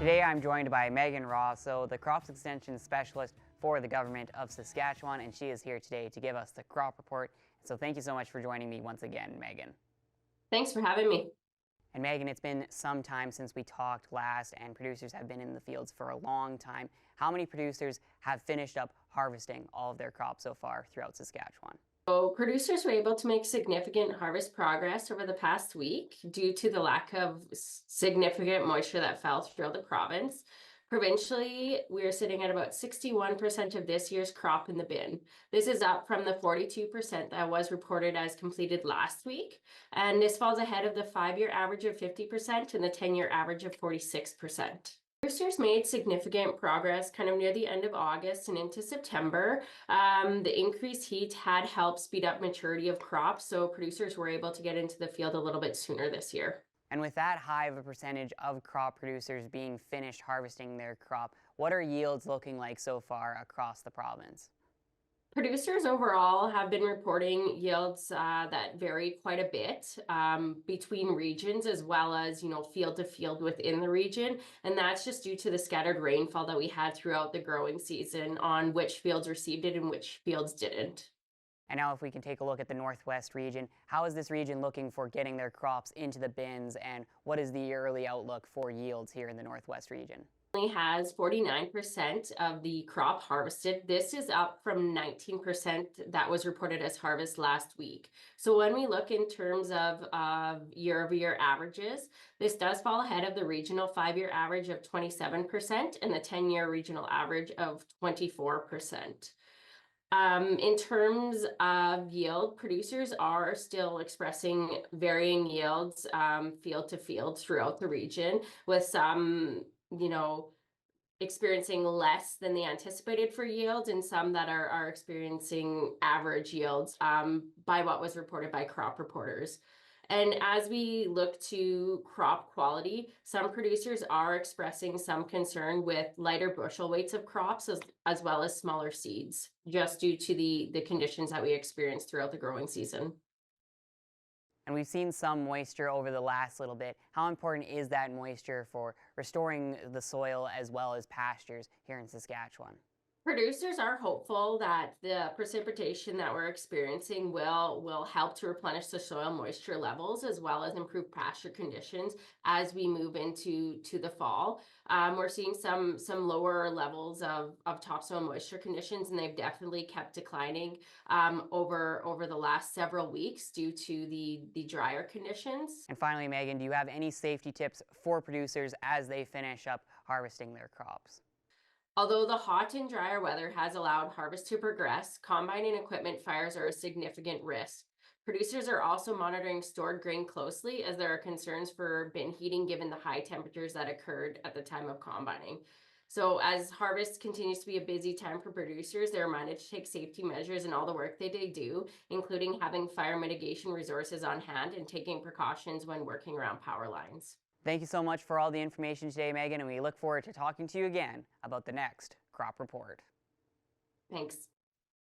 Today I'm joined by Megan Rosso, the Crops Extension Specialist for the Government of Saskatchewan, and she is here today to give us the crop report. So thank you so much for joining me once again, Megan. Thanks for having me. And Megan, it's been some time since we talked last, and producers have been in the fields for a long time. How many producers have finished up harvesting all of their crops so far throughout Saskatchewan? So producers were able to make significant harvest progress over the past week due to the lack of significant moisture that fell throughout the province. Provincially, we are sitting at about 61% of this year's crop in the bin. This is up from the 42% that was reported as completed last week. And this falls ahead of the 5-year average of 50% and the 10-year average of 46%. Producers made significant progress kind of near the end of August and into September. The increased heat had helped speed up maturity of crops, so producers were able to get into the field a little bit sooner this year. And with that high of a percentage of crop producers being finished harvesting their crop, what are yields looking like so far across the province? Producers overall have been reporting yields that vary quite a bit between regions as well as, field to field within the region. And that's just due to the scattered rainfall that we had throughout the growing season on which fields received it and which fields didn't. And now if we can take a look at the Northwest region, how is this region looking for getting their crops into the bins, and what is the early outlook for yields here in the Northwest region? Only has 49% of the crop harvested. This is up from 19% that was reported as harvest last week. So when we look in terms of year-over-year averages, this does fall ahead of the regional 5-year average of 27% and the 10-year regional average of 24%. In terms of yield, producers are still expressing varying yields field to field throughout the region, with some experiencing less than the anticipated for yields and some that are experiencing average yields by what was reported by crop reporters. And as we look to crop quality, some producers are expressing some concern with lighter bushel weights of crops as well as smaller seeds, just due to the conditions that we experienced throughout the growing season. And we've seen some moisture over the last little bit. How important is that moisture for restoring the soil as well as pastures here in Saskatchewan? Producers are hopeful that the precipitation that we're experiencing will help to replenish the soil moisture levels as well as improve pasture conditions as we move into the fall. We're seeing some lower levels of topsoil moisture conditions, and they've definitely kept declining over the last several weeks due to the drier conditions. And finally, Megan, do you have any safety tips for producers as they finish up harvesting their crops? Although the hot and drier weather has allowed harvest to progress, combine and equipment fires are a significant risk. Producers are also monitoring stored grain closely as there are concerns for bin heating given the high temperatures that occurred at the time of combining. So as harvest continues to be a busy time for producers, they're reminded to take safety measures in all the work they do, including having fire mitigation resources on hand and taking precautions when working around power lines. Thank you so much for all the information today, Megan, and we look forward to talking to you again about the next crop report. Thanks.